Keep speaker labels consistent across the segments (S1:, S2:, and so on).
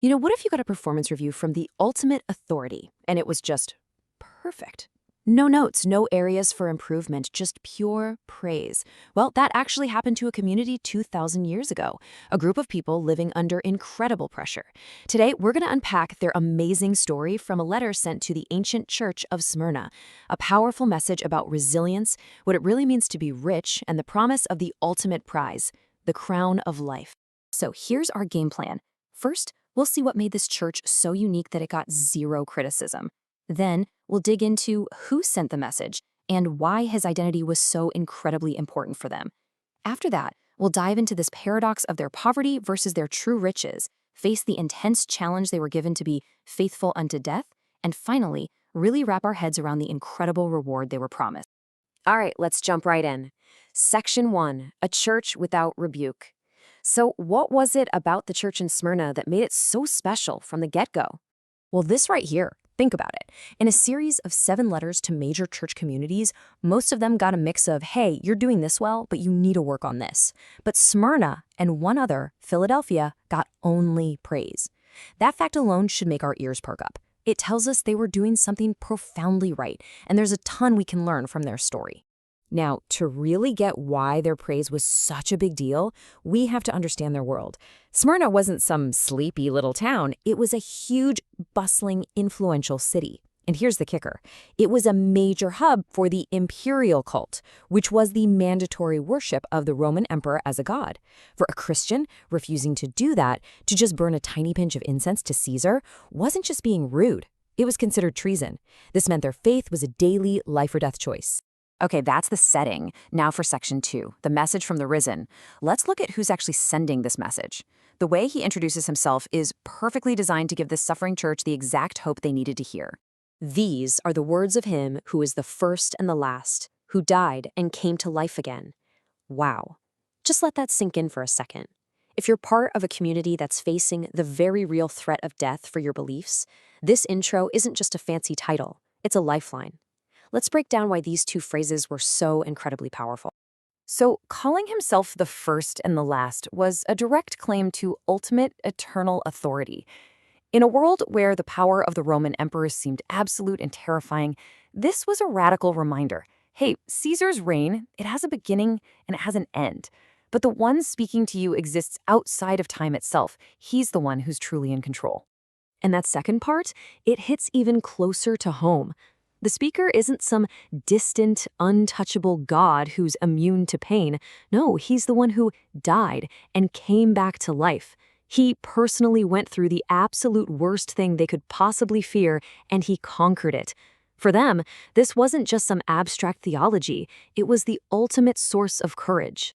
S1: What if you got a performance review from the ultimate authority and it was just perfect? No notes, no areas for improvement, just pure praise. Well, that actually happened to a community 2,000 years ago, a group of people living under incredible pressure. Today, we're going to unpack their amazing story from a letter sent to the ancient Church of Smyrna, a powerful message about resilience, what it really means to be rich, and the promise of the ultimate prize, the crown of life. So here's our game plan. First, we'll see what made this church so unique that it got zero criticism. Then, we'll dig into who sent the message and why his identity was so incredibly important for them. After that, we'll dive into this paradox of their poverty versus their true riches, face the intense challenge they were given to be faithful unto death, and finally, really wrap our heads around the incredible reward they were promised. All right, let's jump right in. Section 1, a church without rebuke. So what was it about the church in Smyrna that made it so special from the get-go? Well, this right here. Think about it. In a series of 7 letters to major church communities, most of them got a mix of, hey, you're doing this well, but you need to work on this. But Smyrna and one other, Philadelphia, got only praise. That fact alone should make our ears perk up. It tells us they were doing something profoundly right, and there's a ton we can learn from their story. Now, to really get why their praise was such a big deal, we have to understand their world. Smyrna wasn't some sleepy little town. It was a huge, bustling, influential city. And here's the kicker. It was a major hub for the imperial cult, which was the mandatory worship of the Roman emperor as a god. For a Christian, refusing to do that, to just burn a tiny pinch of incense to Caesar, wasn't just being rude. It was considered treason. This meant their faith was a daily life-or-death choice. Okay, that's the setting. Now for section 2, the message from the risen. Let's look at who's actually sending this message. The way he introduces himself is perfectly designed to give this suffering church the exact hope they needed to hear. These are the words of him who is the first and the last, who died and came to life again. Wow. Just let that sink in for a second. If you're part of a community that's facing the very real threat of death for your beliefs, this intro isn't just a fancy title, it's a lifeline. Let's break down why these 2 phrases were so incredibly powerful. So, calling himself the first and the last was a direct claim to ultimate eternal authority. In a world where the power of the Roman emperors seemed absolute and terrifying, this was a radical reminder. Hey, Caesar's reign, it has a beginning and it has an end. But the one speaking to you exists outside of time itself. He's the one who's truly in control. And that second part, it hits even closer to home. The speaker isn't some distant, untouchable God who's immune to pain. No, he's the one who died and came back to life. He personally went through the absolute worst thing they could possibly fear, and he conquered it. For them, this wasn't just some abstract theology. It was the ultimate source of courage.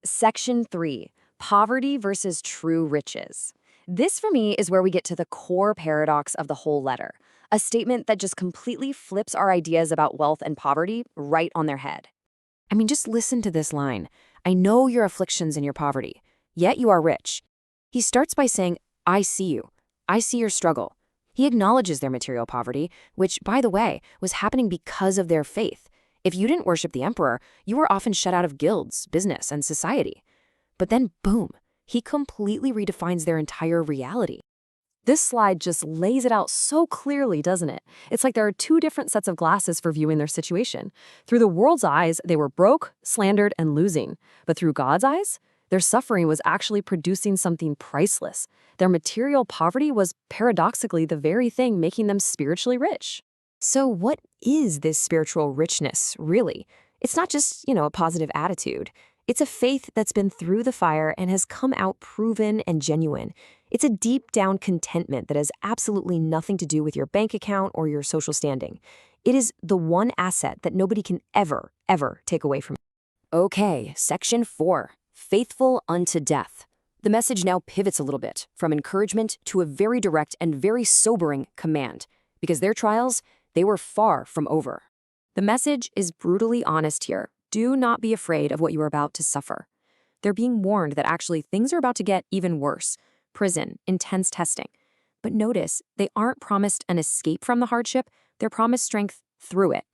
S1: Section 3, poverty versus true riches. This, for me, is where we get to the core paradox of the whole letter. A statement that just completely flips our ideas about wealth and poverty right on their head. I mean, just listen to this line. I know your afflictions and your poverty, yet you are rich. He starts by saying, I see you. I see your struggle. He acknowledges their material poverty, which, by the way, was happening because of their faith. If you didn't worship the emperor, you were often shut out of guilds, business, and society. But then, boom, he completely redefines their entire reality. This slide just lays it out so clearly, doesn't it? It's like there are 2 different sets of glasses for viewing their situation. Through the world's eyes, they were broke, slandered, and losing. But through God's eyes, their suffering was actually producing something priceless. Their material poverty was paradoxically the very thing making them spiritually rich. So what is this spiritual richness, really? It's not just, a positive attitude. It's a faith that's been through the fire and has come out proven and genuine. It's a deep-down contentment that has absolutely nothing to do with your bank account or your social standing. It is the one asset that nobody can ever take away from you. Okay, section 4, faithful unto death. The message now pivots a little bit from encouragement to a very direct and very sobering command, because their trials, they were far from over. The message is brutally honest here. Do not be afraid of what you are about to suffer. They're being warned that actually things are about to get even worse. Prison, intense testing. But notice, they aren't promised an escape from the hardship, they're promised strength through it.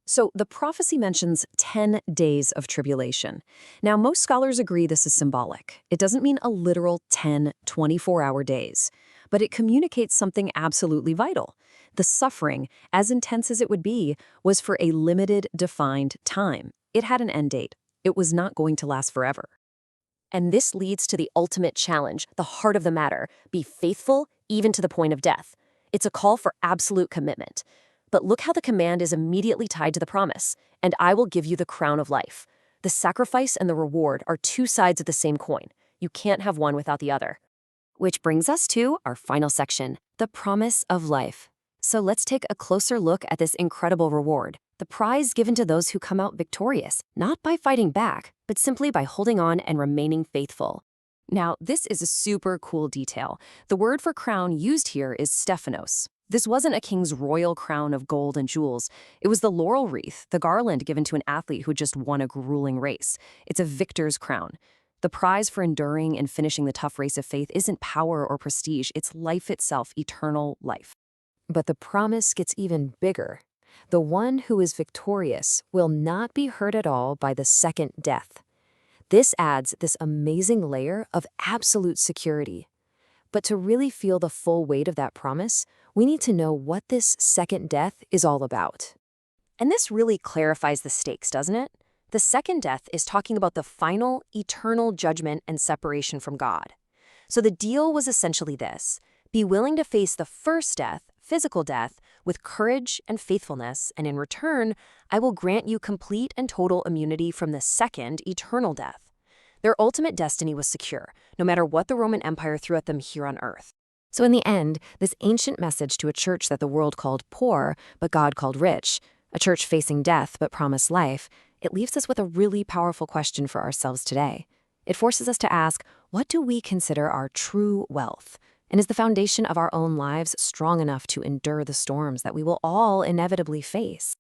S1: So the prophecy mentions 10 days of tribulation. Now, most scholars agree this is symbolic. It doesn't mean a literal 10 24-hour days.
S2: but it communicates something absolutely vital. The suffering, as intense as it would be, was for a limited, defined time. It had an end date. It was not going to last forever.
S3: And this leads to the ultimate challenge, the heart of the matter: be faithful even to the point of death. It's a call for absolute commitment. But look how the command is immediately tied to the promise: and I will give you the crown of life. The sacrifice and the reward are two sides of the same coin. You can't have one without the other. Which brings us to our final section, the promise of life. So let's take a closer look at this incredible reward, the prize given to those who come out victorious, not by fighting back, but simply by holding on and remaining faithful. Now, this is a super cool detail. The word for crown used here is Stephanos. This wasn't a king's royal crown of gold and jewels. It was the laurel wreath, the garland given to an athlete who just won a grueling race. It's a victor's crown. The prize for enduring and finishing the tough race of faith isn't power or prestige, it's life itself, eternal life.
S1: But the promise gets even bigger. The one who is victorious will not be hurt at all by the second death. This adds this amazing layer of absolute security. But to really feel the full weight of that promise, we need to know what this second death is all about.
S3: And this really clarifies the stakes, doesn't it? The second death is talking about the final, eternal judgment and separation from God. So the deal was essentially this: be willing to face the first death, physical death, with courage and faithfulness, and in return, I will grant you complete and total immunity from the second, eternal death. Their ultimate destiny was secure, no matter what the Roman Empire threw at them here on earth.
S1: So in the end, this ancient message to a church that the world called poor, but God called rich, a church facing death but promised life, it leaves us with a really powerful question for ourselves today. It forces us to ask, what do we consider our true wealth? And is the foundation of our own lives strong enough to endure the storms that we will all inevitably face?